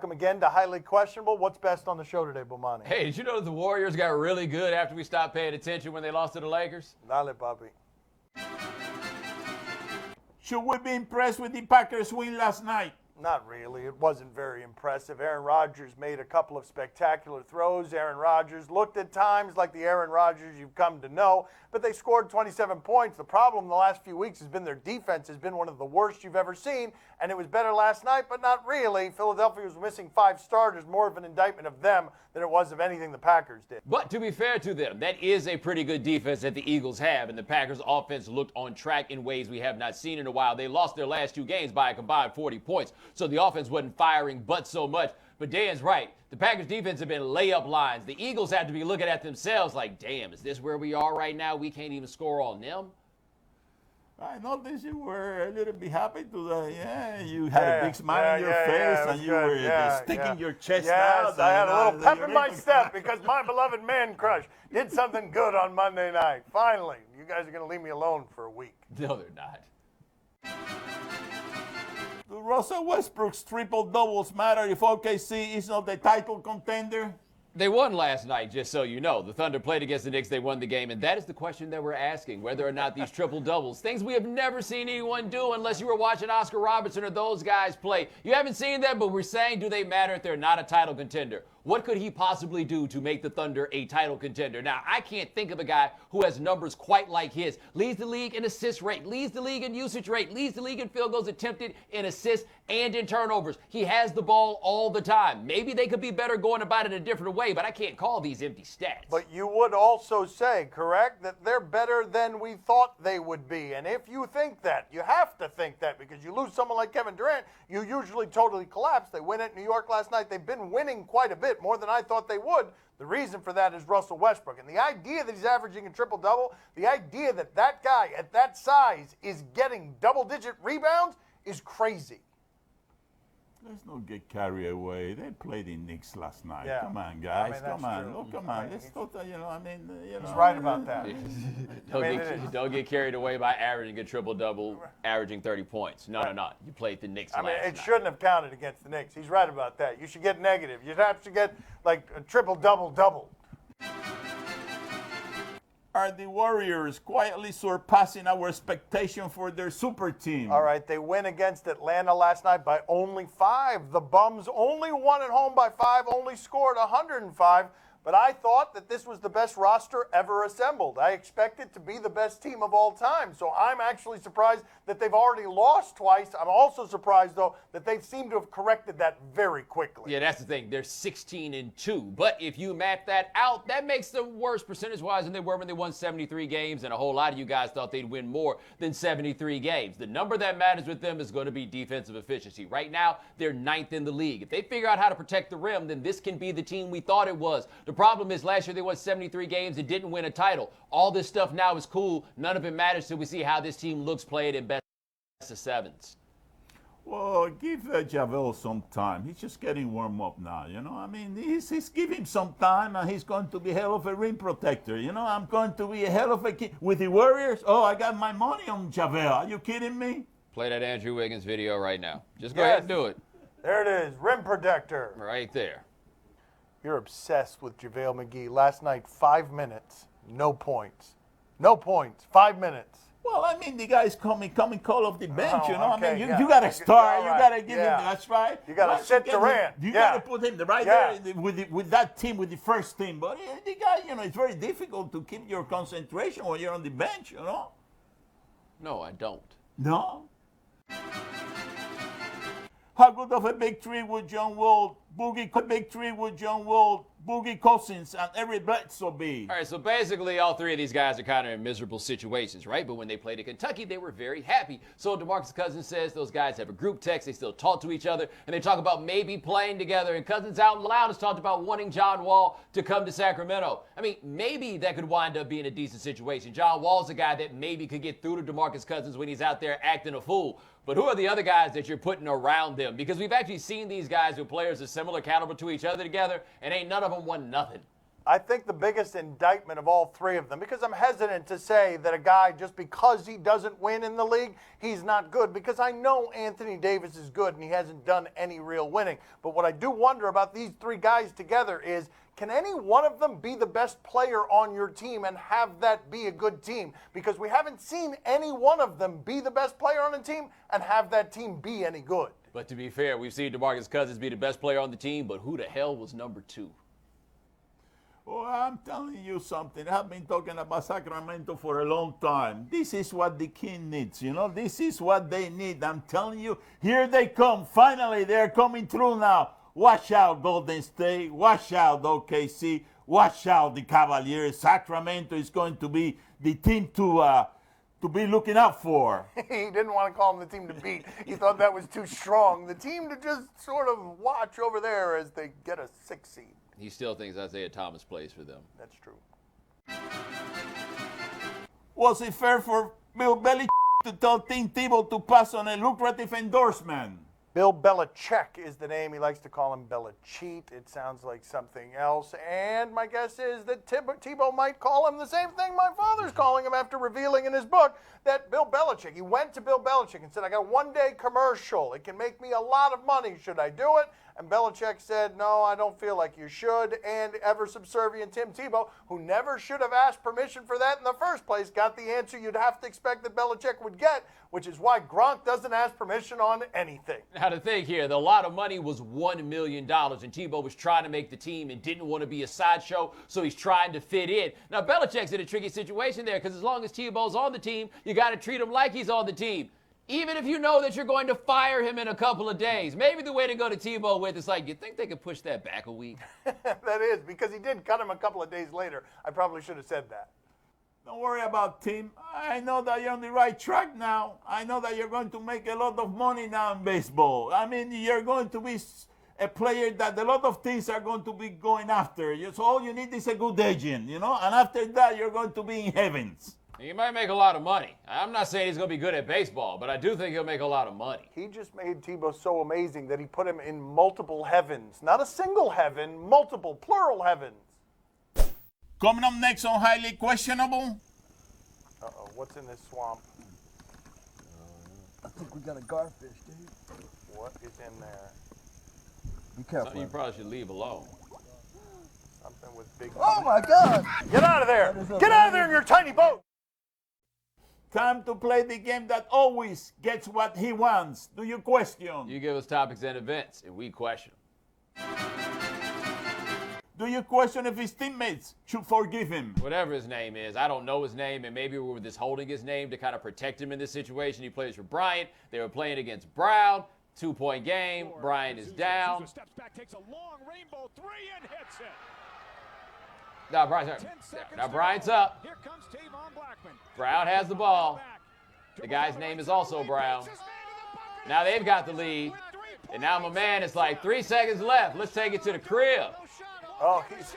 welcome again to Highly Questionable. What's best on the show today, Bomani? Hey, did you know that the Warriors got really good after we stopped paying attention when they lost to the Lakers? Dale, papi. Should we be impressed with the Packers' win last night? Not really. It wasn't very impressive. Aaron Rodgers made a couple of spectacular throws. Aaron Rodgers looked at times like the Aaron Rodgers you've come to know, but they scored 27 points. The problem in the last few weeks has been their defense has been one of the worst you've ever seen, and it was better last night, but not really. Philadelphia was missing 5 starters, more of an indictment of them than it was of anything the Packers did. But to be fair to them, that is a pretty good defense that the Eagles have, and the Packers' offense looked on track in ways we have not seen in a while. They lost their last 2 games by a combined 40 points, so the offense wasn't firing but so much. But Dan's right. The Packers' defense have been layup lines. The Eagles have to be looking at themselves like, damn, is this where we are right now? We can't even score on them? I noticed you were a little bit happy today. Yeah, you had a big smile on your face, and you were sticking your chest out. Yes, I had a little pep in my step because my beloved man crush did something good on Monday night. Finally, you guys are going to leave me alone for a week. No, they're not. Do Russell Westbrook's triple doubles matter if OKC is not the title contender? They won last night, just so you know. The Thunder played against the Knicks. They won the game. And that is the question that we're asking, whether or not these triple-doubles, things we have never seen anyone do unless you were watching Oscar Robertson or those guys play. You haven't seen that, but we're saying, do they matter if they're not a title contender? What could he possibly do to make the Thunder a title contender? Now, I can't think of a guy who has numbers quite like his. Leads the league in assist rate, leads the league in usage rate, leads the league in field goals attempted, in assists, and in turnovers. He has the ball all the time. Maybe they could be better going about it a different way, but I can't call these empty stats. But you would also say, correct, that they're better than we thought they would be. And if you think that, you have to think that because you lose someone like Kevin Durant, you usually totally collapse. They win at New York last night. They've been winning quite a bit, more than I thought they would. The reason for that is Russell Westbrook. And the idea that he's averaging a triple-double, the idea that that guy at that size is getting double-digit rebounds is crazy. Let's not get carried away. They played in Knicks last night. Yeah. Come on, guys. I mean, come on. true. Oh, come on. Let's talk, He's right about that. Don't get carried away by averaging a triple-double, averaging 30 points. No. You played the Knicks last night. It shouldn't have counted against the Knicks. He's right about that. You should get negative. You'd have to get, like, a triple-double-double. Are the Warriors quietly surpassing our expectation for their super team? All right, they win against Atlanta last night by only 5. The Bums only won at home by 5, only scored 105. But I thought that this was the best roster ever assembled. I expect it to be the best team of all time. So I'm actually surprised that they've already lost twice. I'm also surprised, though, that they seem to have corrected that very quickly. Yeah, that's the thing. They're 16-2. But if you map that out, that makes them worse percentage-wise than they were when they won 73 games. And a whole lot of you guys thought they'd win more than 73 games. The number that matters with them is going to be defensive efficiency. Right now, they're 9th in the league. If they figure out how to protect the rim, then this can be the team we thought it was. The problem is last year they won 73 games and didn't win a title. All this stuff now is cool. None of it matters till we see how this team looks played in best of sevens. Well, give JaVale some time. He's just getting warmed up now, he's give him some time, and he's going to be hell of a rim protector. I'm going to be a hell of a kid. With the Warriors, I got my money on JaVale. Are you kidding me? Play that Andrew Wiggins video right now. Just go ahead and do it. There it is, rim protector. Right there. You're obsessed with JaVale McGee. Last night, 5 minutes, no points. No points, 5 minutes. Well, the guy's coming call off the bench, Okay, you got to start. Right. You got to give him, that's right. You got to sit Durant. You got to put him right there with that team, with the first team. But the guy, it's very difficult to keep your concentration when you're on the bench, No, I don't. No? How good of a victory would John Walt, Boogie victory would John Walt, Boogie Cousins, and Eric Bledsoe be? All right, so basically all 3 of these guys are kind of in miserable situations, right? But when they played at Kentucky, they were very happy. So DeMarcus Cousins says those guys have a group text. They still talk to each other, and they talk about maybe playing together. And Cousins out loud has talked about wanting John Wall to come to Sacramento. Maybe that could wind up being a decent situation. John Wall's a guy that maybe could get through to DeMarcus Cousins when he's out there acting a fool. But who are the other guys that you're putting around them? Because we've actually seen these guys with players of similar caliber to each other together, and ain't none of them won nothing. I think the biggest indictment of all three of them, because I'm hesitant to say that a guy, just because he doesn't win in the league, he's not good, because I know Anthony Davis is good and he hasn't done any real winning. But what I do wonder about these three guys together is, can any one of them be the best player on your team and have that be a good team? Because we haven't seen any one of them be the best player on the team and have that team be any good. But to be fair, we've seen DeMarcus Cousins be the best player on the team, but who the hell was number 2? Oh, I'm telling you something. I've been talking about Sacramento for a long time. This is what the King needs, you know. This is what they need. I'm telling you, here they come. Finally, they're coming through now. Watch out, Golden State. Watch out, OKC. Watch out, the Cavaliers. Sacramento is going to be the team to be looking out for. He didn't want to call them the team to beat. He thought that was too strong. The team to just sort of watch over there as they get a 6 seed. He still thinks Isaiah Thomas plays for them. That's true. Was it fair for Bill Belichick to tell Tim Tebow to pass on a lucrative endorsement? Bill Belichick is the name. He likes to call him Belichick. It sounds like something else. And my guess is that Tebow might call him the same thing my father's calling him after revealing in his book that Bill Belichick, he went to Bill Belichick and said, I got a one-day commercial. It can make me a lot of money. Should I do it? And Belichick said, no, I don't feel like you should. And ever subservient Tim Tebow, who never should have asked permission for that in the first place, got the answer you'd have to expect that Belichick would get, which is why Gronk doesn't ask permission on anything. Now to think here, the lot of money was $1 million, and Tebow was trying to make the team and didn't want to be a sideshow, so he's trying to fit in. Now Belichick's in a tricky situation there, because as long as Tebow's on the team, you got to treat him like he's on the team. Even if you know that you're going to fire him in a couple of days. Maybe the way to go to Tebow with is like, you think they could push that back a week? That is, because he did cut him a couple of days later. I probably should have said that. Don't worry about Tim. I know that you're on the right track now. I know that you're going to make a lot of money now in baseball. I mean, you're going to be a player that a lot of teams are going to be going after. So all you need is a good agent, you know? And after that, you're going to be in heavens. He might make a lot of money. I'm not saying he's going to be good at baseball, but I do think he'll make a lot of money. He just made Tebow so amazing that he put him in multiple heavens. Not a single heaven, multiple, plural heavens. Coming up next on Highly Questionable. Uh-oh, what's in this swamp? I think we got a garfish, dude. What is in there? Be careful. Something you probably should leave alone. Something with big... Oh my God! Get out of there! Get out of there in your tiny boat! Time to play the game that always gets what he wants. Do you question? You give us topics and events, and we question them. Do you question if his teammates should forgive him? Whatever his name is, I don't know his name, and maybe we were withholding his name to kind of protect him in this situation. He plays for Bryant. They were playing against Brown. 2-point game. Bryant is down. Steps back, takes a long rainbow three and hits it. Now Bryant's up. Here comes Tavon Blackman. Brown has the ball. The guy's name is also Brown. Now they've got the lead. And now my man is like 3 seconds left. Let's take it to the crib. Oh, he's...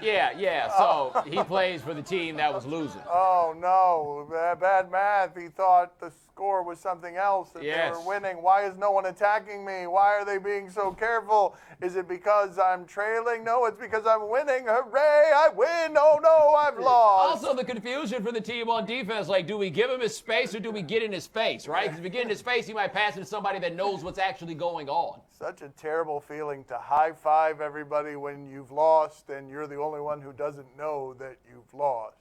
Yeah. So he plays for the team that was losing. Oh, no. Bad math. He thought the score was something else, that they were winning. Why is no one attacking me? Why are they being so careful? Is it because I'm trailing? No, it's because I'm winning. Hooray, I win. Oh, no, I've lost. Also, the confusion for the team on defense, like, do we give him his space or do we get in his face, right? Because if we get in his face, he might pass it to somebody that knows what's actually going on. Such a terrible feeling to high-five everybody when you've lost and you're the only one who doesn't know that you've lost.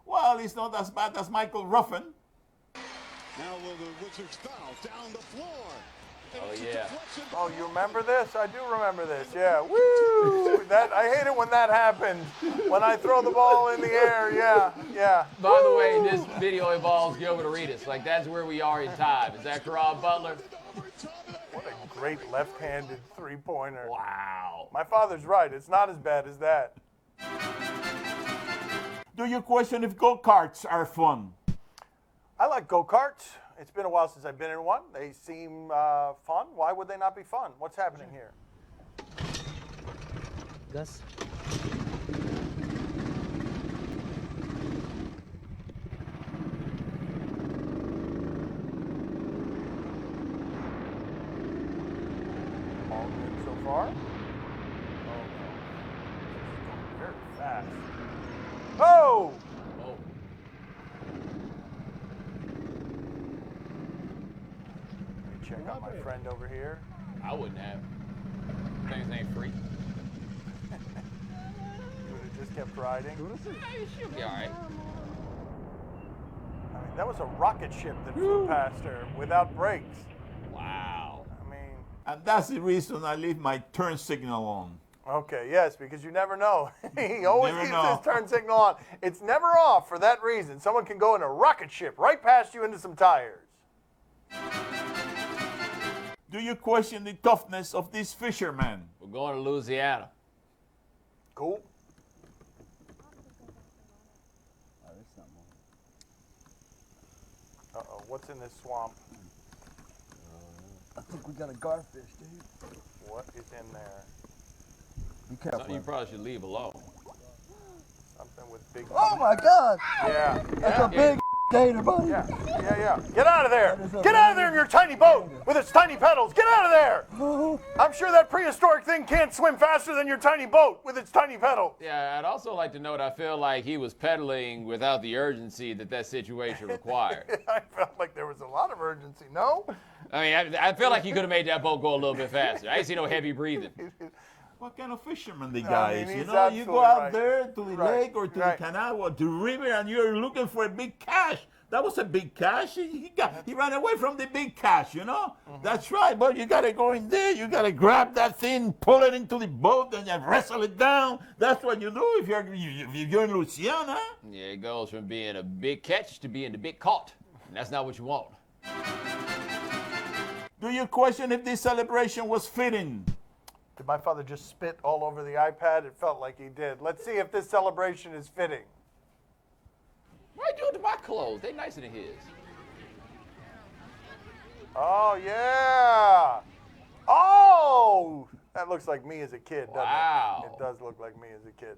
Well, it's not as bad as Michael Ruffin. Now will the Wizards foul down the floor. Oh, yeah. Oh, you remember this? I do remember this, yeah. Woo! I hate it when that happens. When I throw the ball in the air, yeah. By the way, this video involves Gilbert Arenas. Like, that's where we are in time. Is that Caron Butler? What a great left-handed three-pointer. Wow. My father's right. It's not as bad as that. Do you question if go-karts are fun? I like go-karts. It's been a while since I've been in one. They seem fun. Why would they not be fun? What's happening here? Gus? All good so far? Oh, no. check on my friend over here. I wouldn't have. Things ain't free. You would have just kept riding. Hey, she'll be all right. I mean, that was a rocket ship that flew past her without brakes. Wow. I mean, And that's the reason I leave my turn signal on. okay, yes, because you never know. He always Never leaves know. his turn signal on. It's never off for that reason. Someone can go in a rocket ship right past you into some tires. Do you question the toughness of these fishermen? We're going to Louisiana. Cool. Oh, there's something on Uh-oh, what's in this swamp? I think we got a garfish, dude. What is in there? Be careful. Something you probably should leave alone. Something with big... Oh my God! Yeah. That's a big gator, buddy. Yeah. Get out of there! That is a Get out of very there in your tiny boat with its tiny pedals! Get out of there! Oh, I'm sure that prehistoric thing can't swim faster than your tiny boat with its tiny pedals. Yeah, I'd also like to note I feel like he was pedaling without the urgency that situation required. I felt like there was a lot of urgency. No? I mean, I feel like he could have made that boat go a little bit faster. I ain't see no heavy breathing. What kind of fisherman the guy mean, is? You he's know, you go absolutely out right. there to the Right, lake or to right. the canal or to the river and you're looking for a big catch. That was a big catch. He ran away from the big catch, you know? That's right, but you gotta go in there, you gotta grab that thing, pull it into the boat, and then wrestle it down. That's what you do if you're in Louisiana. Yeah, it goes from being a big catch to being the big caught. And that's not what you want. Do you question if this celebration was fitting? Did my father just spit all over the iPad? It felt like he did. Let's see if this celebration is fitting. Why do it to my clothes? They nicer than his. Oh, yeah. Oh! That looks like me as a kid, doesn't Wow. it? It does look like me as a kid.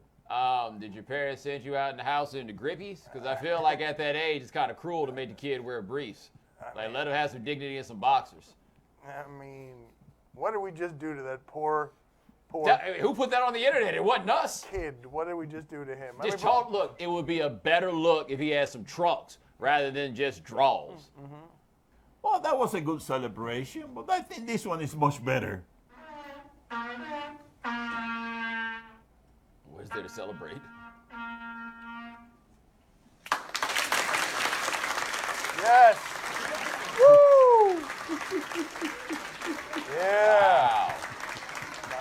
Did your parents send you out in the house in the grippies? Because I feel like at that age, it's kind of cruel to make the kid wear briefs. Like, let him have some dignity and some boxers. I mean, what did we just do to that poor Who put that on the internet? It wasn't us. kid? What did we just do to him? Just talk. Look, it would be a better look if he had some trunks rather than just draws. Well, that was a good celebration, but I think this one is much better. What is there to celebrate? Yes. Woo! Yeah. Wow.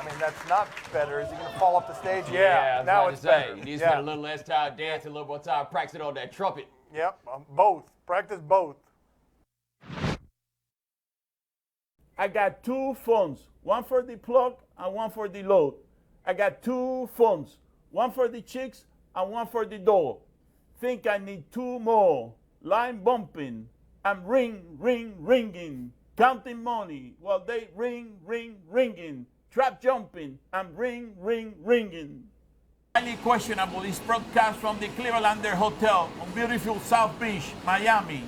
I mean, that's not better. Is he going to fall off the stage? I Yeah. was Now about it's to say, better. you need to spend a little less time dancing, a little more time practicing on that trumpet. Yep. Both. Practice both. I got two phones, one for the plug and one for the load. I got two phones, one for the chicks and one for the door. Think I need two more. Line bumping and ringing. Counting money while they ringing. Trap jumping and ringing. Highly questionable is broadcast from the Clevelander Hotel on beautiful South Beach, Miami.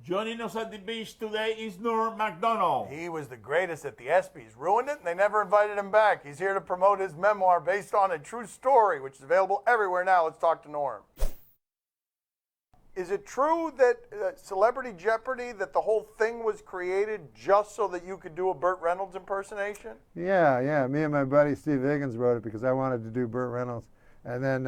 Joining us at the beach today is Norm MacDonald. He was the greatest at the ESPYs. Ruined it, and they never invited him back. He's here to promote his memoir based on a true story, which is available everywhere now. Let's talk to Norm. Is it true that Celebrity Jeopardy, that the whole thing was created just so that you could do a Burt Reynolds impersonation? Yeah. Me and my buddy Steve Higgins wrote it because I wanted to do Burt Reynolds. And then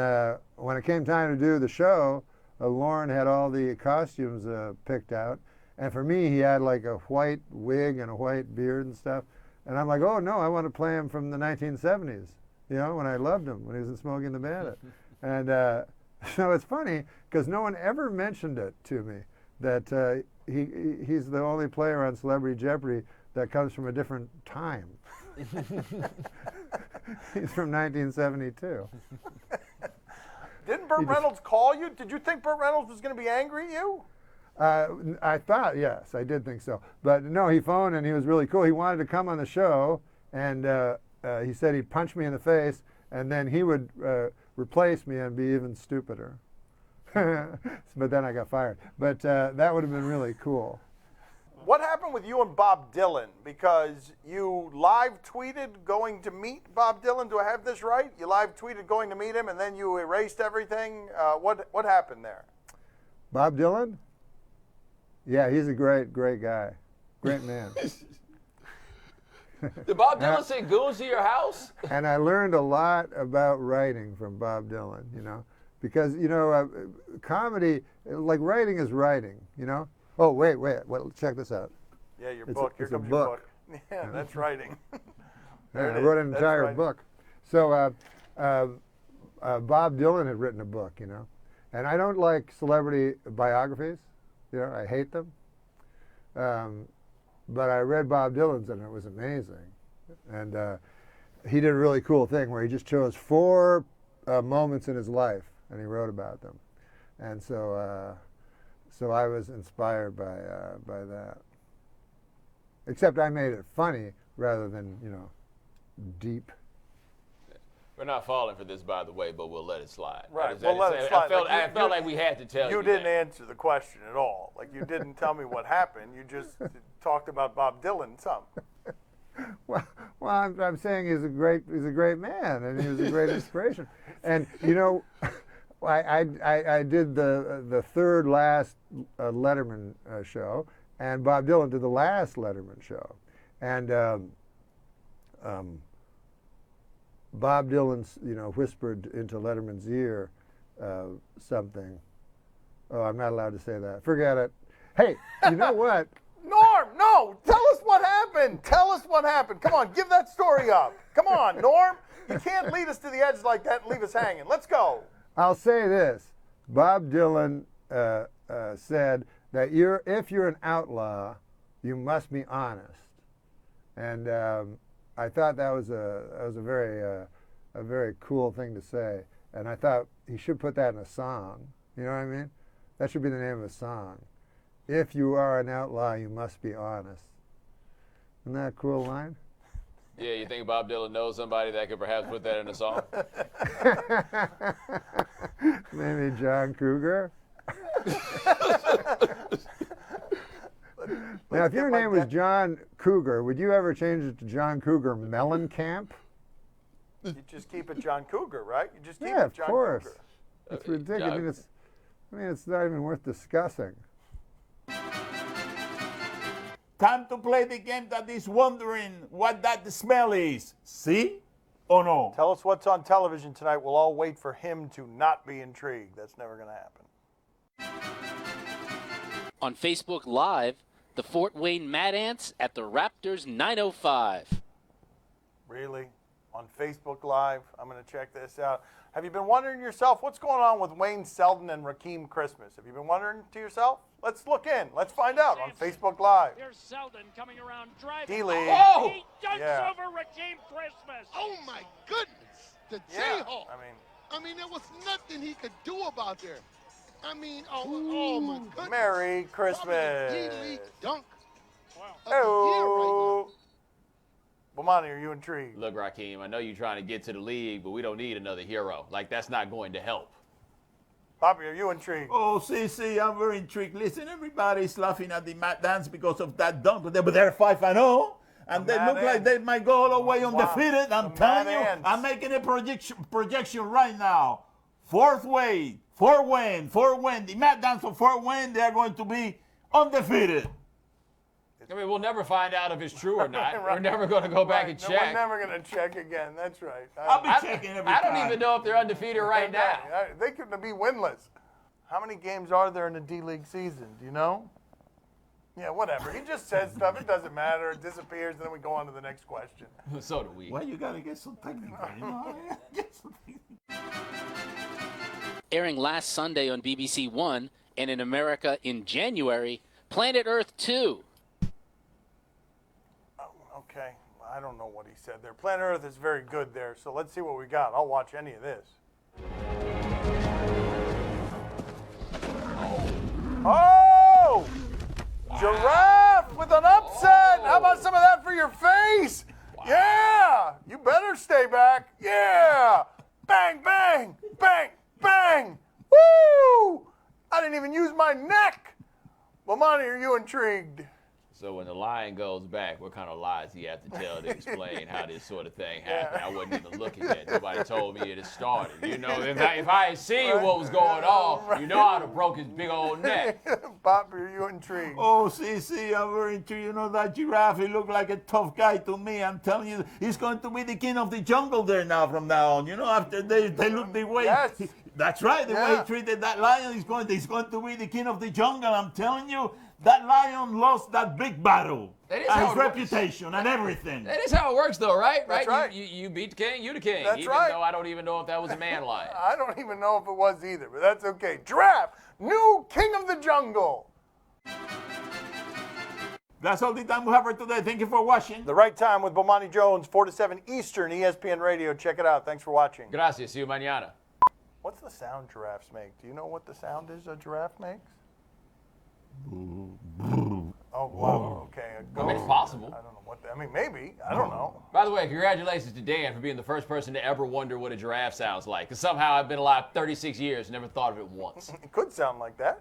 when it came time to do the show, Lauren had all the costumes picked out. And for me, he had like a white wig and a white beard and stuff. And I'm like, oh, no, I want to play him from the 1970s, you know, when I loved him, when he was in Smokey and the Bandit. And so it's funny because no one ever mentioned it to me that he's the only player on Celebrity Jeopardy that comes from a different time. He's from 1972. Didn't Burt Reynolds call you? Did you think Burt Reynolds was going to be angry at you? I thought, yes, I did think so. But no, he phoned and he was really cool. He wanted to come on the show, and he said he'd punch me in the face, and then he would replace me and be even stupider. But then I got fired. But that would have been really cool. What happened with you and Bob Dylan? Because you live tweeted going to meet Bob Dylan. Do I have this right? You live tweeted going to meet him, and then you erased everything. What happened there? Bob Dylan? Yeah, he's a great guy. Great man. Did Bob Dylan send goons to your house? And I learned a lot about writing from Bob Dylan, you know, because, you know, comedy, like writing is writing, you know. Oh, wait, well, check this out. Yeah, your It's book. a- Here it's a comes your book. book. Yeah, that's writing. Yeah, There it I is. wrote an That's entire writing. book. So Bob Dylan had written a book, you know, and I don't like celebrity biographies, you know, I hate them. But I read Bob Dylan's and it was amazing. And he did a really cool thing where he just chose 4 moments in his life and he wrote about them. And so I was inspired by that. Except I made it funny rather than, you know, deep. We're not falling for this, by the way, but we'll let it slide. Right, That is- we'll let that it is- slide. I felt like we had to tell you. You didn't that. answer the question at all. Like, you didn't tell me what happened. You just talked about Bob Dylan some. Well, I'm saying he's a great man, and he was a great inspiration. And you know, I did the third last Letterman show, and Bob Dylan did the last Letterman show, and Bob Dylan, you know, whispered into Letterman's ear something. Oh, I'm not allowed to say that. Forget it. Hey, you know what? Norm, no! Tell us what happened! Tell us what happened! Come on, give that story up. Come on, Norm! You can't lead us to the edge like that and leave us hanging. Let's go. I'll say this. Bob Dylan said that if you're an outlaw, you must be honest. And I thought that was a very cool thing to say. And I thought he should put that in a song. You know what I mean? That should be the name of a song. If you are an outlaw, you must be honest. Isn't that a cool line? Yeah, you think Bob Dylan knows somebody that could perhaps put that in a song? Maybe John Cougar? Now, if your name was John Cougar, would you ever change it to John Cougar Mellencamp? You just keep it John Cougar, right? You just keep Yeah, it of John course. Cougar. It's ridiculous. I mean, it's not even worth discussing. Time to play the game that is wondering what that smell is. See or no? Tell us what's on television tonight. We'll all wait for him to not be intrigued. That's never going to happen. On Facebook Live, the Fort Wayne Mad Ants at the Raptors 905. Really? On Facebook Live? I'm going to check this out. Have you been wondering yourself what's going on with Wayne Selden and Rakeem Christmas? Have you been wondering to yourself? Let's look in. Let's find out on Facebook Live. Here's Selden coming around driving. D-League. Oh! He dunks Yeah. over Rakeem Christmas. Oh my goodness! The Yeah. Jayhawk. I mean, there was nothing he could do about there. I mean, oh my goodness. Merry Probably the Christmas. D-League dunk Wow. of the year right Hey-oh. Bomani, are you intrigued? Look, Rakeem, I know you're trying to get to the league, but we don't need another hero. Like, that's not going to help. Bobby, are you intrigued? Oh, see, I'm very intrigued. Listen, everybody's laughing at the Mad Dance because of that dunk, but they're 5-0, and they Mad look like Ants. they might go all the way Wow. undefeated. I'm The telling Mad you, Ants. I'm making a projection right now. Fort Wayne. The Mad Dance of Fort Wayne, they are going to be undefeated. I mean, we'll never find out if it's true or not. Right. We're never going to go back Right. and No, check. we're never going to check again. That's right. I'll be checking every I don't time. even know if they're undefeated right now. They could be winless. How many games are there in the D-League season? Do you know? Yeah, whatever. He just says stuff. It doesn't matter. It disappears. And then we go on to the next question. So do we. Why you gotta get so technical? You know? Get so technical. Airing last Sunday on BBC One and in America in January, Planet Earth 2. Okay. I don't know what he said there. Planet Earth is very good there. So let's see what we got. I'll watch any of this. Oh! Giraffe with an upset. How about some of that for your face? Yeah! You better stay back. Yeah! Bang, bang, bang, bang. Woo! I didn't even use my neck. Bomani, are you intrigued? So when the lion goes back, what kind of lies do you have to tell to explain how this sort of thing happened? I wasn't even looking yet. Nobody told me it had started. You know, if I had seen what was going on, you know I'd have broke his big old neck. Pop, are you intrigued? Oh, see, I'm very intrigued. You know, that giraffe, he looked like a tough guy to me. I'm telling you, he's going to be the king of the jungle there now from now on. You know, after they look the way. Yes. That's right, the way he treated that lion, he's going to be the king of the jungle. I'm telling you, that lion lost that big battle. That is And how his it works. reputation and everything. That is how it works, though, right? That's right. You beat the king, you the king. That's even right. though I don't even know if that was a man lion. I don't even know if it was either, but that's okay. Giraffe, new king of the jungle. That's all the time we have for today. Thank you for watching. The Right Time with Bomani Jones, 4 to 7 Eastern, ESPN Radio. Check it out. Thanks for watching. Gracias. See you mañana. What's the sound giraffes make? Do you know what the sound is a giraffe makes? Oh, wow. Okay. I mean, it's possible. I don't know what I mean, maybe. I don't know. By the way, congratulations to Dan for being the first person to ever wonder what a giraffe sounds like. Because somehow I've been alive 36 years and never thought of it once. It could sound like that.